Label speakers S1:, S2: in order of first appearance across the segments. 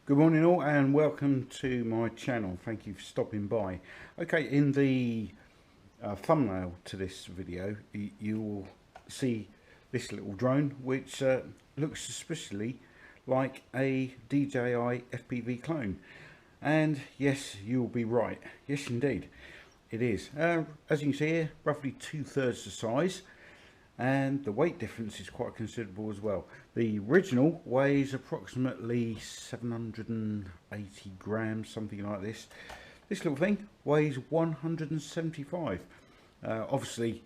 S1: Good morning all and welcome to my channel. Thank you for stopping by. Okay, in the thumbnail to this video you will see this little drone which looks suspiciously like a DJI FPV clone. And yes, you will be right. Yes indeed, it is. As you can see here, roughly 2/3 the size. And the weight difference is quite considerable as well. The original weighs approximately 780 grams, something like this. This little thing weighs 175. Obviously,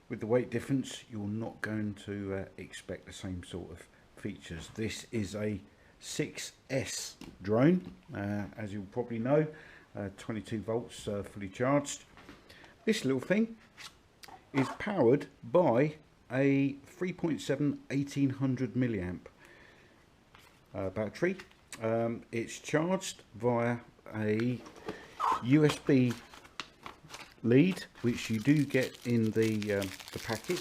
S1: with the weight difference, you're not going to expect the same sort of features. This is a 6S drone, as you'll probably know, 22 volts, fully charged. This little thing is powered by a 3.7 1800 milliamp battery. It's charged via a USB lead, which you do get in the packet.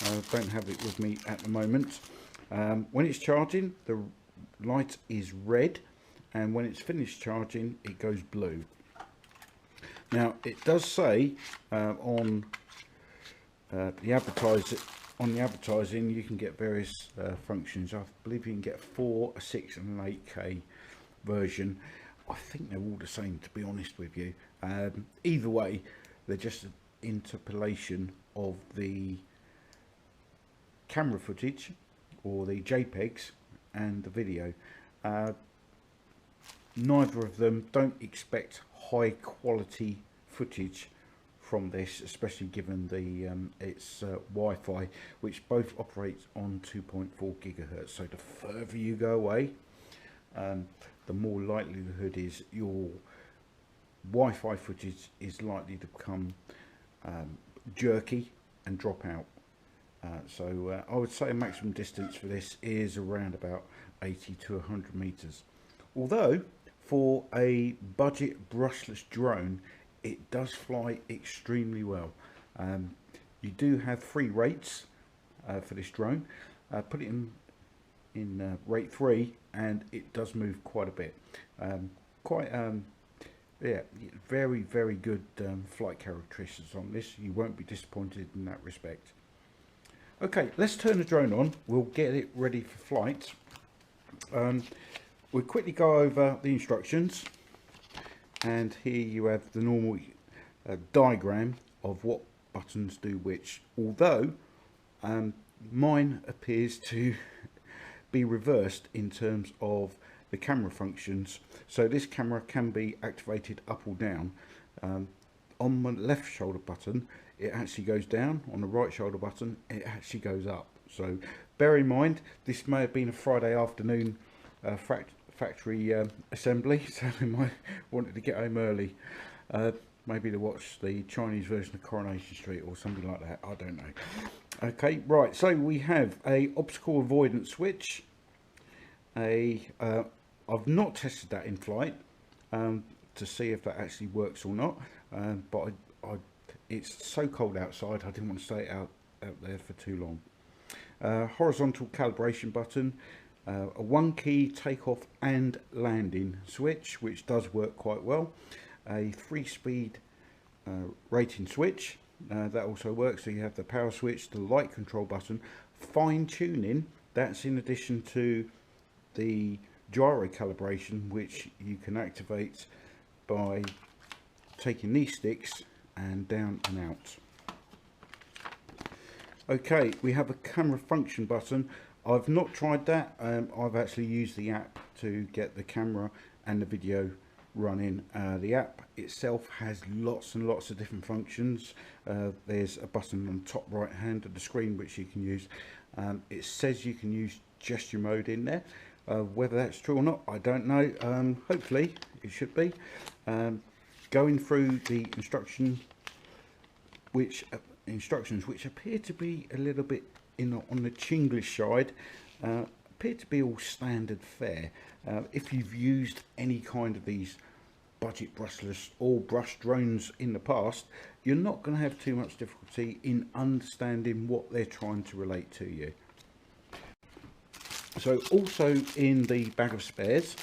S1: I don't have it with me at the moment. When it's charging, the light is red, and when it's finished charging, it goes blue. Now, it does say on the advertising you can get various functions. I believe you can get 4, a 6 and an 8K version. I think they're all the same, to be honest with you. Either way, they're just an interpolation of the camera footage or the JPEGs and the video. Neither of them, don't expect high quality footage from this, especially given the its Wi-Fi, which both operates on 2.4 gigahertz. So the further you go away, the more likelihood is your Wi-Fi footage is likely to become jerky and drop out. So I would say maximum distance for this is around about 80 to 100 meters. Although for a budget brushless drone, it does fly extremely well. You do have 3 rates for this drone. Put it in rate 3 and it does move quite a bit. Yeah, very good flight characteristics on this. You won't be disappointed in that respect. Okay, let's turn the drone on. We'll get it ready for flight. We'll quickly go over the instructions. And here you have the normal diagram of what buttons do which, although mine appears to be reversed in terms of the camera functions. So this camera can be activated up or down. On the left shoulder button it actually goes down, on the right shoulder button it actually goes up. So bear in mind, this may have been a Friday afternoon factory assembly, so we might wanted to get home early, maybe to watch the Chinese version of Coronation Street or something like that. I don't know. Okay, right, so we have a obstacle avoidance switch. I've not tested that in flight to see if that actually works or not, but it's so cold outside I didn't want to stay out there for too long. Horizontal calibration button. A 1-key takeoff and landing switch, which does work quite well. A 3-speed rating switch, that also works. So you have the power switch, the light control button, fine tuning, that's in addition to the gyro calibration, which you can activate by taking these sticks and down and out. Okay, we have a camera function button. I've not tried that. I've actually used the app to get the camera and the video running. The app itself has lots and lots of different functions. There's a button on the top right hand of the screen which you can use. It says you can use gesture mode in there. Whether that's true or not, I don't know. Hopefully it should be. Going through the instructions which appear to be a little bit on the Chinglish side, appear to be all standard fare. If you've used any kind of these budget brushless or brush drones in the past, you're not going to have too much difficulty in understanding what they're trying to relate to you. So also in the bag of spares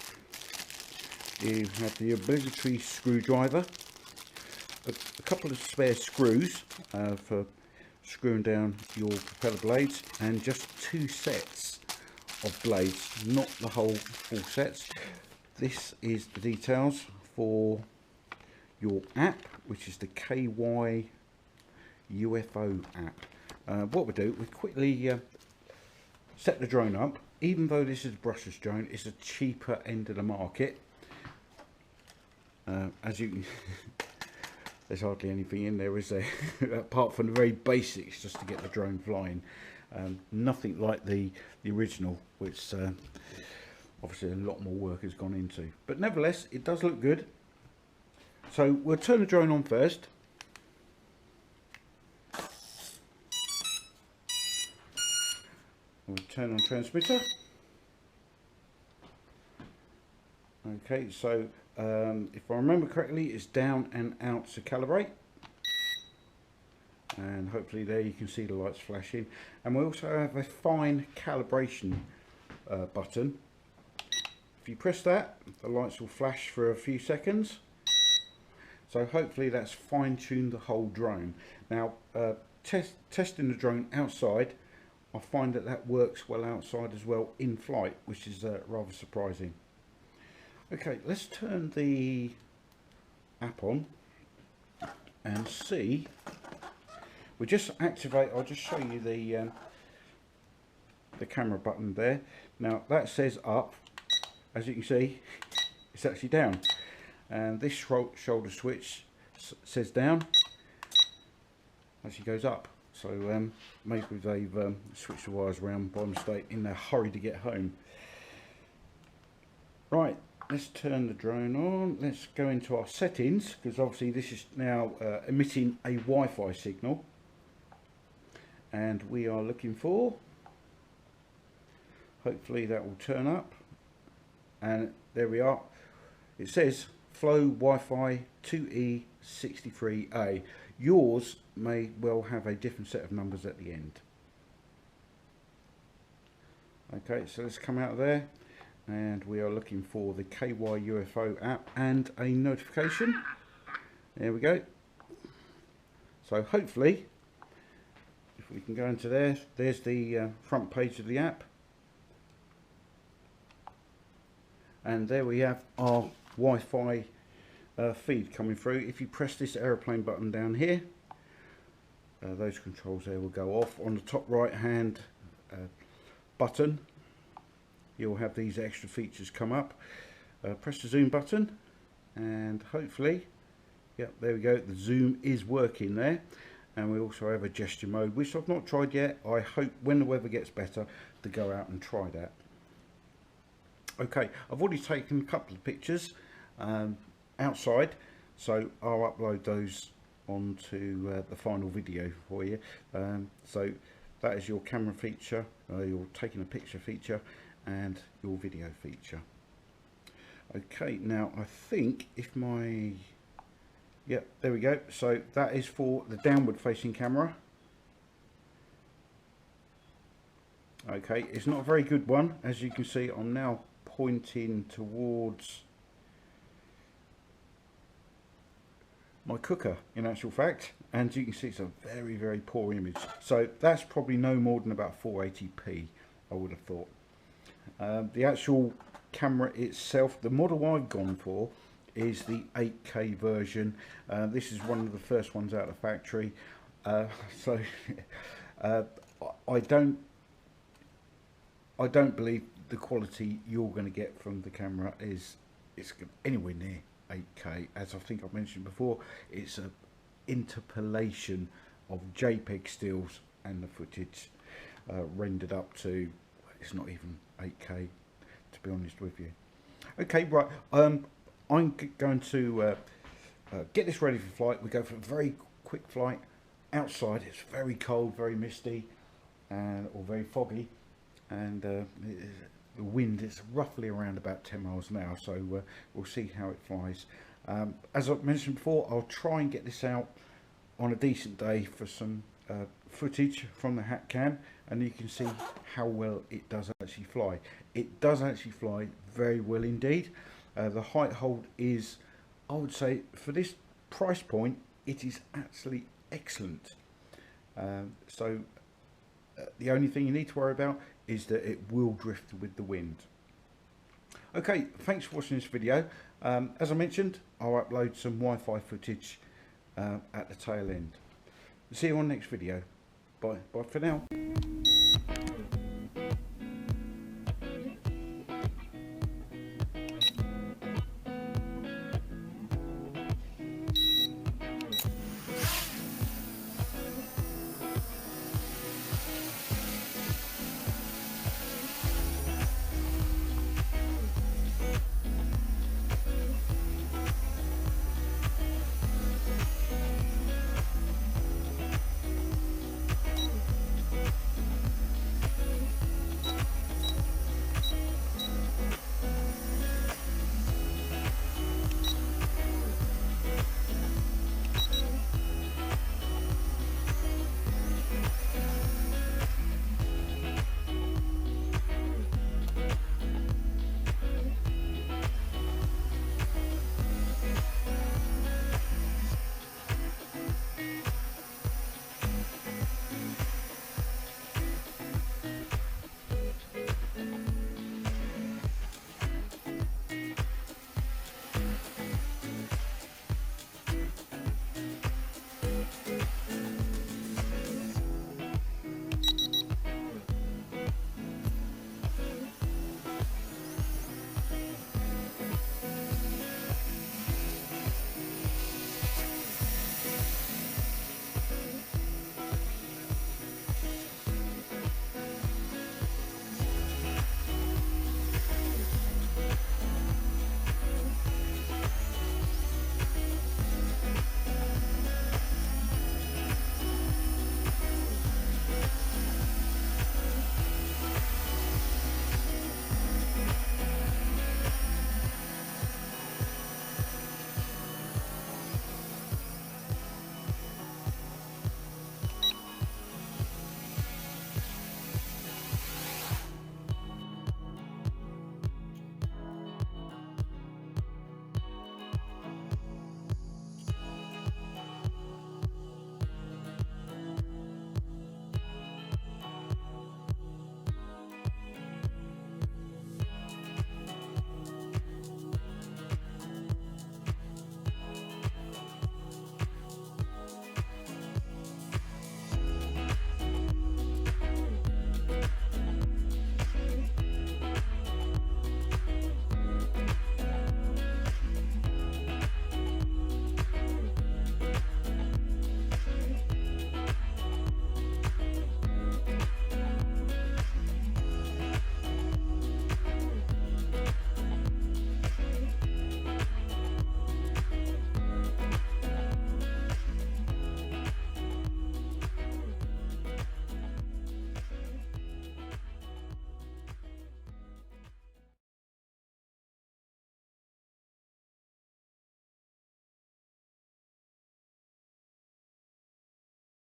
S1: you have the obligatory screwdriver, a couple of spare screws for screwing down your propeller blades, and just 2 sets of blades, not the whole full sets. This is the details for your app, which is the KY UFO app. What we do, we quickly set the drone up. Even though this is a brushless drone, it's a cheaper end of the market. As you can, there's hardly anything in there, is there? Apart from the very basics, just to get the drone flying. Nothing like the original, which obviously a lot more work has gone into. But nevertheless, it does look good. So we'll turn the drone on first. We'll turn on transmitter. Okay, so if I remember correctly, it's down and out to calibrate, and hopefully there you can see the lights flashing. And we also have a fine calibration button. If you press that, the lights will flash for a few seconds. So hopefully that's fine-tuned the whole drone. Now testing the drone outside, I find that works well outside as well in flight, which is rather surprising. Okay, let's turn the app on and see. We just activate. I'll just show you the camera button there. Now that says up. As you can see, it's actually down, and this shoulder switch says down. Actually goes up. So maybe they've switched the wires around by mistake in their hurry to get home. Right. Let's turn the drone on. Let's go into our settings, because obviously this is now emitting a Wi-Fi signal, and we are looking for, hopefully that will turn up, and there we are. It says Flow Wi-Fi 2E63A. Yours may well have a different set of numbers at the end. Okay, so let's come out of there. And we are looking for the KY UFO app and a notification. There we go. So hopefully, if we can go into there, there's the front page of the app. And there we have our Wi-Fi feed coming through. If you press this aeroplane button down here, those controls there will go off. On the top right hand button, you'll have these extra features come up. Press the zoom button, and hopefully, yep, there we go, the zoom is working there. And we also have a gesture mode, which I've not tried yet. I hope when the weather gets better to go out and try that. Okay, I've already taken a couple of pictures outside, so I'll upload those onto the final video for you. So that is your camera feature, your taking a picture feature, and your video feature. Okay, now I think if my, yep, there we go. So that is for the downward facing camera. Okay, it's not a very good one. As you can see, I'm now pointing towards my cooker in actual fact, and you can see it's a very, very poor image. So that's probably no more than about 480p, I would have thought. The actual camera itself, the model I've gone for is the 8K version. This is one of the first ones out of the factory. So I don't believe the quality you're going to get from the camera is anywhere near 8K. As I think I've mentioned before, it's an interpolation of JPEG stills and the footage rendered up to, it's not even 8K, to be honest with you. Okay, right, I'm going to get this ready for flight. We go for a very quick flight. Outside it's very cold, very misty, or very foggy, and the wind is roughly around about 10 miles an hour, so we'll see how it flies. As I've mentioned before, I'll try and get this out on a decent day for some footage from the hat cam, and you can see how well it does actually fly. It does actually fly very well indeed. The height hold is, I would say, for this price point, it is actually excellent. The only thing you need to worry about is that it will drift with the wind. Okay, thanks for watching this video. As I mentioned, I'll upload some Wi-Fi footage at the tail end. See you on the next video. Bye for now.